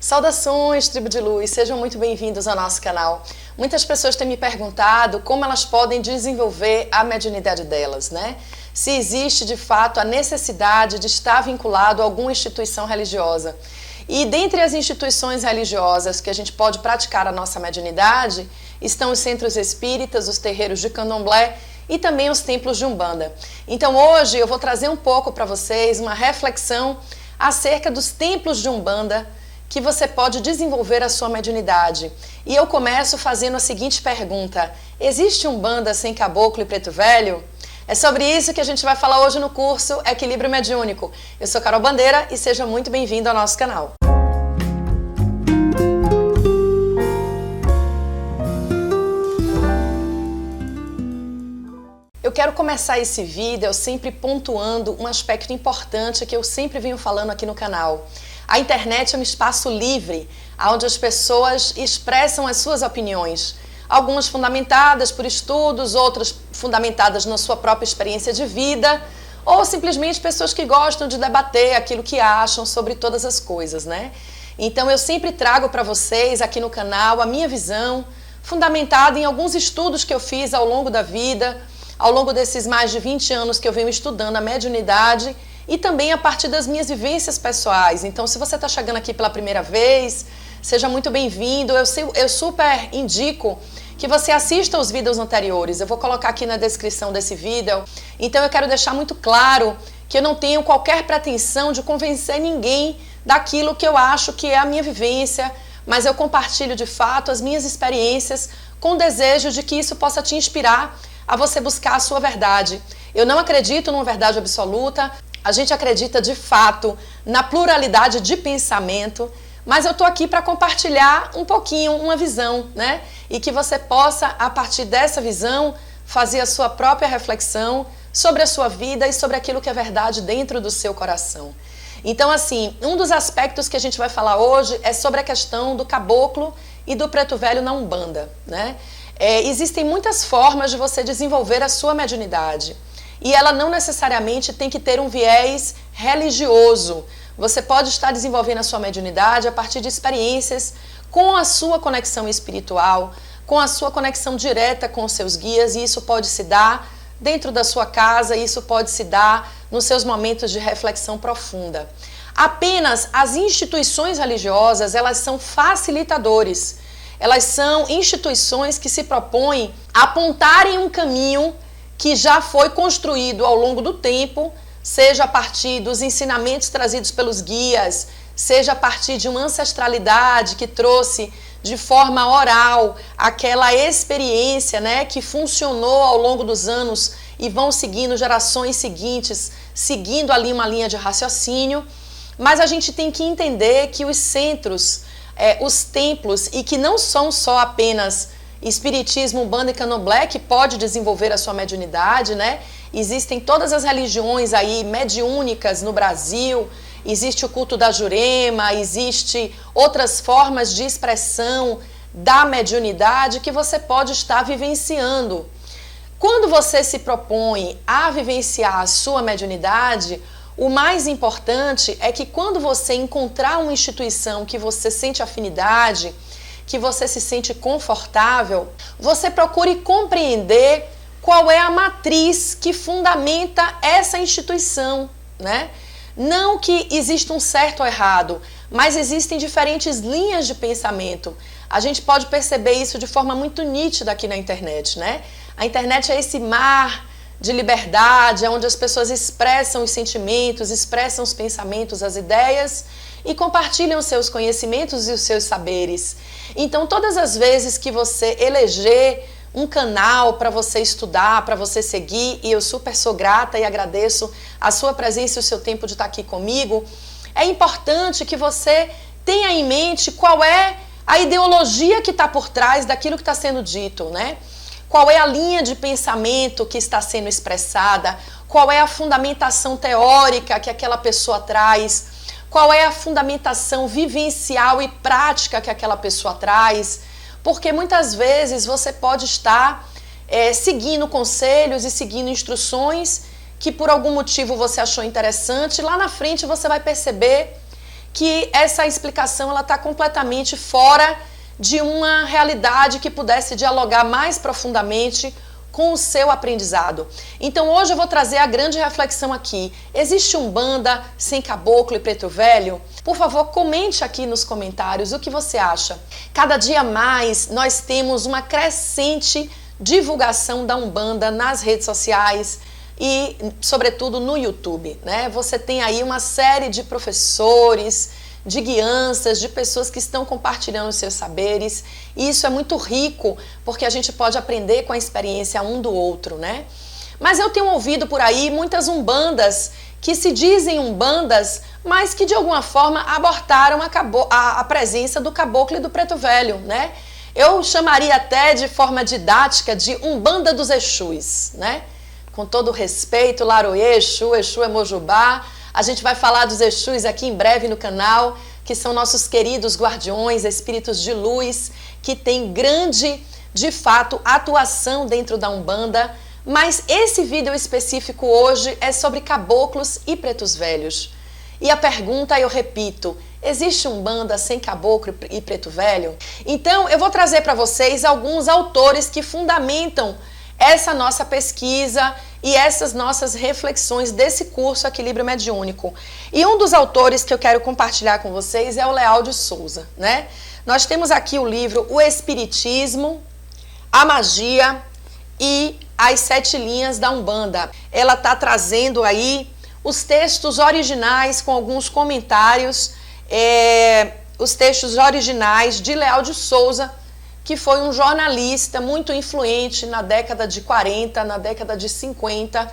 Saudações, tribo de luz, sejam muito bem-vindos ao nosso canal. Muitas pessoas têm me perguntado como elas podem desenvolver a mediunidade delas, né? Se existe de fato a necessidade de estar vinculado a alguma instituição religiosa. E dentre as instituições religiosas que a gente pode praticar a nossa mediunidade, estão os centros espíritas, os terreiros de candomblé e também os templos de Umbanda. Então hoje eu vou trazer um pouco para vocês uma reflexão acerca dos templos de Umbanda que você pode desenvolver a sua mediunidade. E eu começo fazendo a seguinte pergunta: existe Umbanda sem caboclo e preto velho? É sobre isso que a gente vai falar hoje no curso Equilíbrio Mediúnico. Eu sou Carol Bandeira e seja muito bem-vindo ao nosso canal. Eu quero começar esse vídeo sempre pontuando um aspecto importante que eu sempre venho falando aqui no canal. A internet é um espaço livre, onde as pessoas expressam as suas opiniões. Algumas fundamentadas por estudos, outras fundamentadas na sua própria experiência de vida, ou simplesmente pessoas que gostam de debater aquilo que acham sobre todas as coisas, né? Então eu sempre trago para vocês aqui no canal a minha visão, fundamentada em alguns estudos que eu fiz ao longo da vida, ao longo desses mais de 20 anos que eu venho estudando a mediunidade, e também a partir das minhas vivências pessoais. Então, se você está chegando aqui pela primeira vez, seja muito bem-vindo. Eu super indico que você assista os vídeos anteriores. Eu vou colocar aqui na descrição desse vídeo. Então, eu quero deixar muito claro que eu não tenho qualquer pretensão de convencer ninguém daquilo que eu acho que é a minha vivência, mas eu compartilho de fato as minhas experiências com o desejo de que isso possa te inspirar a você buscar a sua verdade. Eu não acredito numa verdade absoluta. A gente acredita de fato na pluralidade de pensamento, mas eu estou aqui para compartilhar um pouquinho, uma visão, né? E que você possa, a partir dessa visão, fazer a sua própria reflexão sobre a sua vida e sobre aquilo que é verdade dentro do seu coração. Então, assim, um dos aspectos que a gente vai falar hoje é sobre a questão do caboclo e do preto velho na Umbanda, né? Existem muitas formas de você desenvolver a sua mediunidade. E ela não necessariamente tem que ter um viés religioso. Você pode estar desenvolvendo a sua mediunidade a partir de experiências com a sua conexão espiritual, com a sua conexão direta com os seus guias, e isso pode se dar dentro da sua casa, isso pode se dar nos seus momentos de reflexão profunda. Apenas as instituições religiosas, elas são facilitadores. Elas são instituições que se propõem a apontarem um caminho que já foi construído ao longo do tempo, seja a partir dos ensinamentos trazidos pelos guias, seja a partir de uma ancestralidade que trouxe de forma oral aquela experiência, né, que funcionou ao longo dos anos e vão seguindo gerações seguintes, seguindo ali uma linha de raciocínio. Mas a gente tem que entender que os centros, os templos, e que não são só apenas Espiritismo, Umbanda e Candomblé, que pode desenvolver a sua mediunidade, né? Existem todas as religiões aí mediúnicas no Brasil, existe o culto da Jurema, existe outras formas de expressão da mediunidade que você pode estar vivenciando. Quando você se propõe a vivenciar a sua mediunidade, o mais importante é que quando você encontrar uma instituição que você sente afinidade, que você se sente confortável, você procure compreender qual é a matriz que fundamenta essa instituição, né? Não que exista um certo ou errado, mas existem diferentes linhas de pensamento. A gente pode perceber isso de forma muito nítida aqui na internet, né? A internet é esse mar de liberdade, onde as pessoas expressam os sentimentos, expressam os pensamentos, as ideias e compartilham os seus conhecimentos e os seus saberes. Então, todas as vezes que você eleger um canal para você estudar, para você seguir, e eu super sou grata e agradeço a sua presença e o seu tempo de estar aqui comigo, é importante que você tenha em mente qual é a ideologia que está por trás daquilo que está sendo dito, né? Qual é a linha de pensamento que está sendo expressada, qual é a fundamentação teórica que aquela pessoa traz, qual é a fundamentação vivencial e prática que aquela pessoa traz, porque muitas vezes você pode estar seguindo conselhos e seguindo instruções que por algum motivo você achou interessante, lá na frente você vai perceber que essa explicação ela está completamente fora de uma realidade que pudesse dialogar mais profundamente com o seu aprendizado. Então hoje eu vou trazer a grande reflexão aqui. Existe umbanda sem caboclo e preto velho? Por favor, comente aqui nos comentários o que você acha. Cada dia mais nós temos uma crescente divulgação da umbanda nas redes sociais e, sobretudo, no YouTube, né? Você tem aí uma série de professores, de guianças, de pessoas que estão compartilhando os seus saberes, e isso é muito rico, porque a gente pode aprender com a experiência um do outro, né? Mas eu tenho ouvido por aí muitas umbandas que se dizem umbandas, mas que de alguma forma abortaram a presença do caboclo e do preto velho, né? Eu chamaria até de forma didática de umbanda dos Exus, né? Com todo respeito, Laroê, Exu é Mojubá. A gente vai falar dos Exus aqui em breve no canal, que são nossos queridos guardiões, espíritos de luz, que têm grande, de fato, atuação dentro da Umbanda. Mas esse vídeo específico hoje é sobre caboclos e pretos velhos. E a pergunta, eu repito, existe umbanda sem caboclo e preto velho? Então, eu vou trazer para vocês alguns autores que fundamentam essa nossa pesquisa e essas nossas reflexões desse curso Equilíbrio Mediúnico. E um dos autores que eu quero compartilhar com vocês é o Leal de Souza, né? Nós temos aqui o livro O Espiritismo, a Magia e as 7 linhas da Umbanda. Ela está trazendo aí os textos originais com alguns comentários, os textos originais de Leal de Souza, que foi um jornalista muito influente na década de 40, na década de 50,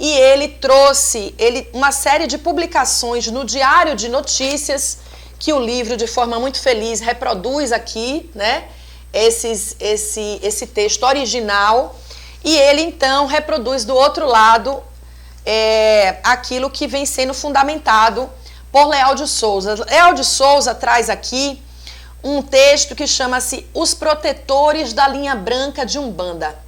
e ele trouxe uma série de publicações no Diário de Notícias, que o livro, de forma muito feliz, reproduz aqui, né, esse texto original, e ele, então, reproduz do outro lado aquilo que vem sendo fundamentado por Leal de Souza. Leal de Souza traz aqui um texto que chama-se Os Protetores da Linha Branca de Umbanda.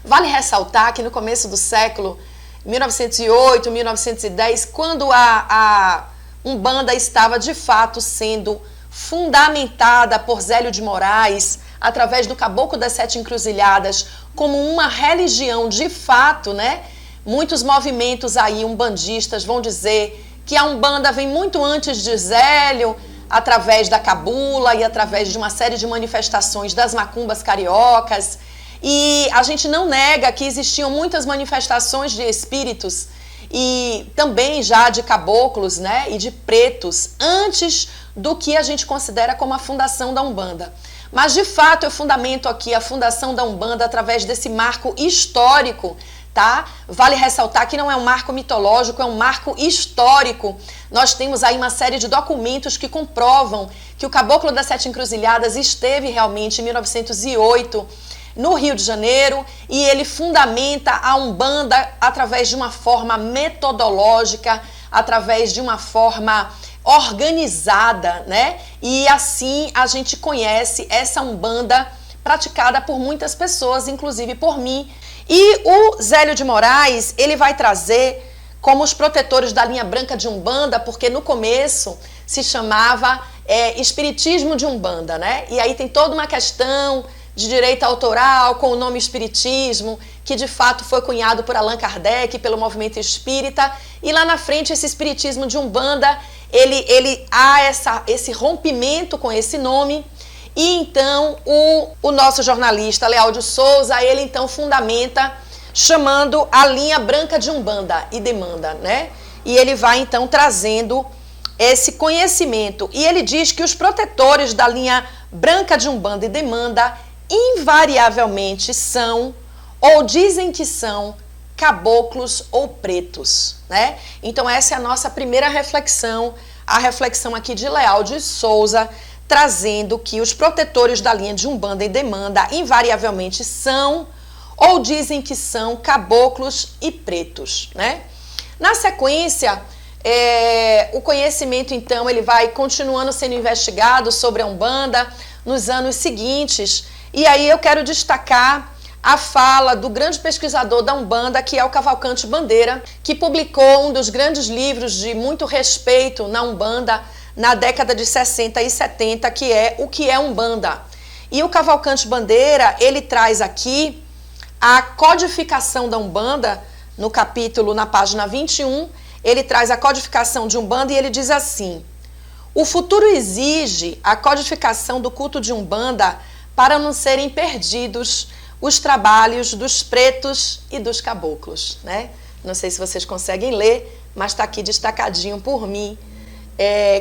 Vale ressaltar que no começo do século 1908, 1910, quando a Umbanda estava de fato sendo fundamentada por Zélio de Moraes, através do Caboclo das 7 Encruzilhadas, como uma religião de fato, né? Muitos movimentos aí umbandistas vão dizer que a Umbanda vem muito antes de Zélio, através da cabula e através de uma série de manifestações das macumbas cariocas. E a gente não nega que existiam muitas manifestações de espíritos e também já de caboclos, né, e de pretos, antes do que a gente considera como a fundação da Umbanda. Mas, de fato, eu fundamento aqui a fundação da Umbanda através desse marco histórico, tá? Vale ressaltar que não é um marco mitológico, é um marco histórico. Nós temos aí uma série de documentos que comprovam que o Caboclo das 7 Encruzilhadas esteve realmente em 1908 no Rio de Janeiro, e ele fundamenta a Umbanda através de uma forma metodológica, através de uma forma organizada, né? E assim a gente conhece essa Umbanda praticada por muitas pessoas, inclusive por mim. E o Zélio de Moraes, ele vai trazer como os protetores da linha branca de Umbanda, porque no começo se chamava Espiritismo de Umbanda, né? E aí tem toda uma questão de direito autoral com o nome Espiritismo, que de fato foi cunhado por Allan Kardec, pelo movimento espírita, e lá na frente esse Espiritismo de Umbanda, ele há esse rompimento com esse nome. E então o nosso jornalista Leal de Souza, ele então fundamenta chamando a linha branca de Umbanda e Demanda, né? E ele vai então trazendo esse conhecimento. E ele diz que os protetores da linha branca de Umbanda e Demanda invariavelmente são, ou dizem que são, caboclos ou pretos, né? Então essa é a nossa primeira reflexão, a reflexão aqui de Leal de Souza, trazendo que os protetores da linha de Umbanda e Demanda invariavelmente são, ou dizem que são, caboclos e pretos, né? Na sequência, o conhecimento, então, ele vai continuando sendo investigado sobre a Umbanda nos anos seguintes, e aí eu quero destacar a fala do grande pesquisador da Umbanda, que é o Cavalcante Bandeira, que publicou um dos grandes livros de muito respeito na Umbanda, na década de 60 e 70, que é o que é Umbanda. E o Cavalcante Bandeira, ele traz aqui a codificação da Umbanda, no capítulo, na página 21, ele traz a codificação de Umbanda e ele diz assim: o futuro exige a codificação do culto de Umbanda para não serem perdidos os trabalhos dos pretos e dos caboclos, né? Não sei se vocês conseguem ler, mas está aqui destacadinho por mim,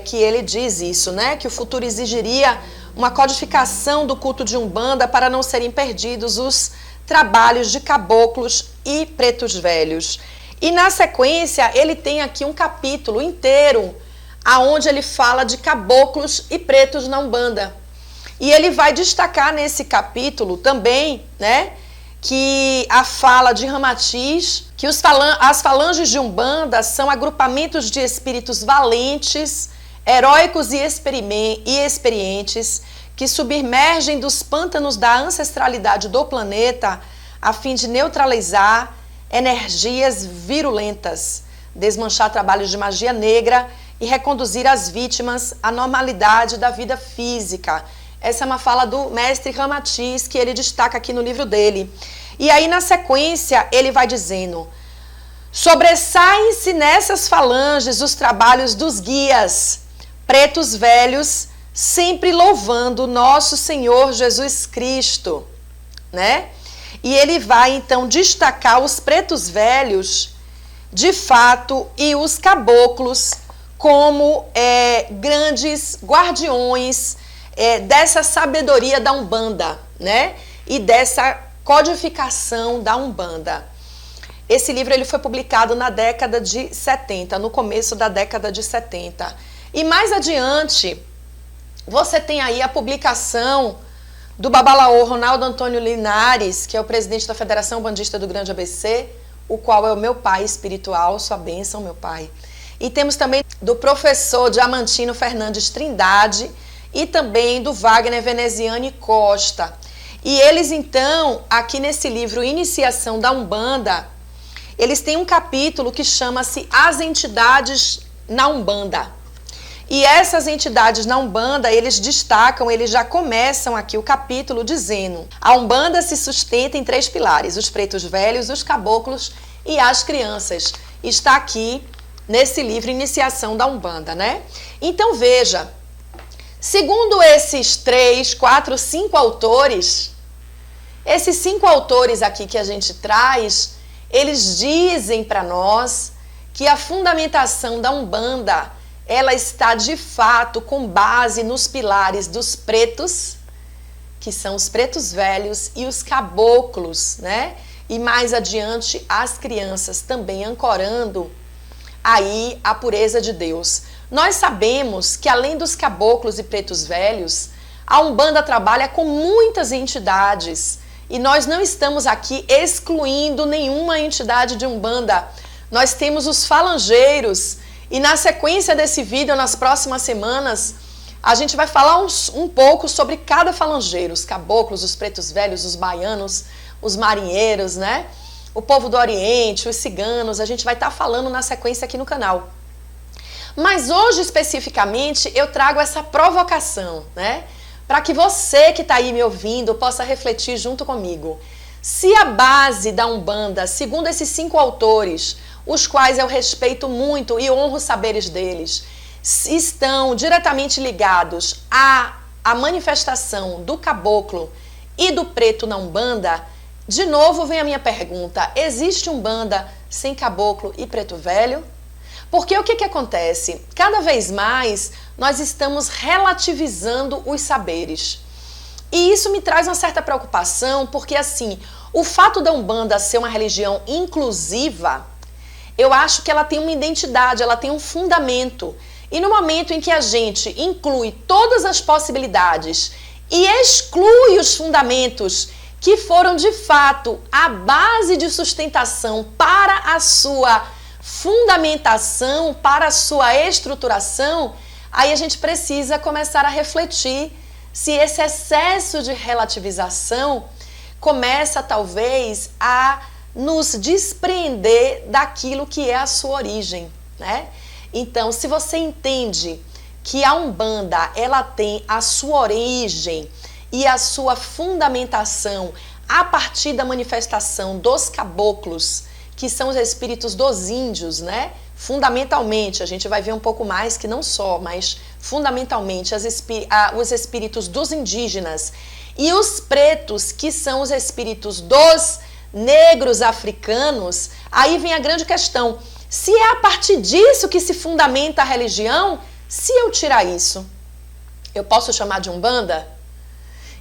que ele diz isso, né? Que o futuro exigiria uma codificação do culto de Umbanda para não serem perdidos os trabalhos de caboclos e pretos velhos. E na sequência, ele tem aqui um capítulo inteiro aonde ele fala de caboclos e pretos na Umbanda. E ele vai destacar nesse capítulo também, né, que a fala de Ramatiz, que as falanges de Umbanda são agrupamentos de espíritos valentes, heróicos e experientes, que submergem dos pântanos da ancestralidade do planeta a fim de neutralizar energias virulentas, desmanchar trabalhos de magia negra e reconduzir as vítimas à normalidade da vida física. Essa é uma fala do mestre Ramatiz, que ele destaca aqui no livro dele. E aí, na sequência, ele vai dizendo: sobressaem-se nessas falanges os trabalhos dos guias, pretos velhos, sempre louvando nosso Senhor Jesus Cristo, né? E ele vai, então, destacar os pretos velhos, de fato, e os caboclos como grandes guardiões dessa sabedoria da Umbanda, né? E dessa codificação da Umbanda. Esse livro ele foi publicado na década de 70, no começo da década de 70. E mais adiante, você tem aí a publicação do Babalaô Ronaldo Antônio Linares, que é o presidente da Federação Bandista do Grande ABC, o qual é o meu pai espiritual, sua bênção, meu pai. E temos também do professor Diamantino Fernandes Trindade e também do Wagner Veneziane Costa. E eles, então, aqui nesse livro Iniciação da Umbanda, eles têm um capítulo que chama-se As Entidades na Umbanda. E essas entidades na Umbanda, eles destacam, eles já começam aqui o capítulo dizendo: a Umbanda se sustenta em 3 pilares, os pretos velhos, os caboclos e as crianças. Está aqui nesse livro Iniciação da Umbanda, né? Então veja, segundo esses 3, 4, 5 autores, esses 5 autores aqui que a gente traz, eles dizem para nós que a fundamentação da Umbanda, ela está de fato com base nos pilares dos pretos, que são os pretos velhos, e os caboclos, né? E mais adiante as crianças, também ancorando aí a pureza de Deus. Nós sabemos que além dos caboclos e pretos velhos, a Umbanda trabalha com muitas entidades e nós não estamos aqui excluindo nenhuma entidade de Umbanda. Nós temos os falangeiros e na sequência desse vídeo, nas próximas semanas, a gente vai falar um pouco sobre cada falangeiro, os caboclos, os pretos velhos, os baianos, os marinheiros, né? O povo do Oriente, os ciganos, a gente vai estar falando na sequência aqui no canal. Mas hoje, especificamente, eu trago essa provocação, né? Para que você que está aí me ouvindo possa refletir junto comigo. Se a base da Umbanda, segundo esses 5 autores, os quais eu respeito muito e honro os saberes deles, estão diretamente ligados à manifestação do caboclo e do preto na Umbanda, de novo vem a minha pergunta: existe Umbanda sem caboclo e preto velho? Porque o que acontece? Cada vez mais nós estamos relativizando os saberes. E isso me traz uma certa preocupação, porque assim, o fato da Umbanda ser uma religião inclusiva, eu acho que ela tem uma identidade, ela tem um fundamento. E no momento em que a gente inclui todas as possibilidades e exclui os fundamentos que foram de fato a base de sustentação para a sua fundamentação, para a sua estruturação, aí a gente precisa começar a refletir se esse excesso de relativização começa talvez a nos despreender daquilo que é a sua origem, né? Então, se você entende que a Umbanda, ela tem a sua origem e a sua fundamentação a partir da manifestação dos caboclos, que são os espíritos dos índios, né? Fundamentalmente, a gente vai ver um pouco mais que não só, mas fundamentalmente os espíritos dos indígenas e os pretos, que são os espíritos dos negros africanos. Aí vem a grande questão, se é a partir disso que se fundamenta a religião, se eu tirar isso, eu posso chamar de Umbanda?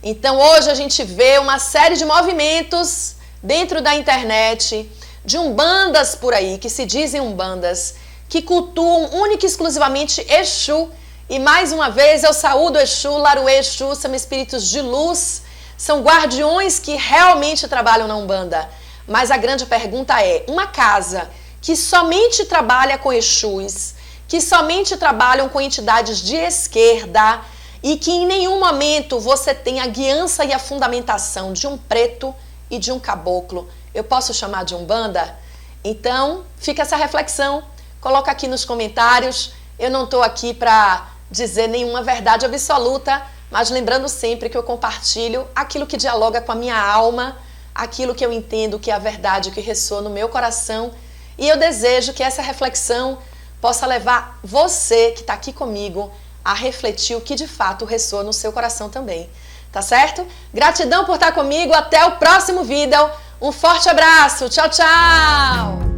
Então hoje a gente vê uma série de movimentos dentro da internet, de umbandas por aí, que se dizem umbandas, que cultuam única e exclusivamente Exu. E mais uma vez eu saúdo Exu, Laruê Exu, são espíritos de luz, são guardiões que realmente trabalham na Umbanda. Mas a grande pergunta é, uma casa que somente trabalha com Exus, que somente trabalham com entidades de esquerda e que em nenhum momento você tem a guiança e a fundamentação de um preto e de um caboclo, eu posso chamar de Umbanda? Então, fica essa reflexão, coloca aqui nos comentários. Eu não estou aqui para dizer nenhuma verdade absoluta, mas lembrando sempre que eu compartilho aquilo que dialoga com a minha alma, aquilo que eu entendo que é a verdade, que ressoa no meu coração, e eu desejo que essa reflexão possa levar você que está aqui comigo a refletir o que de fato ressoa no seu coração também. Tá certo? Gratidão por estar comigo, até o próximo vídeo. Um forte abraço, tchau, tchau!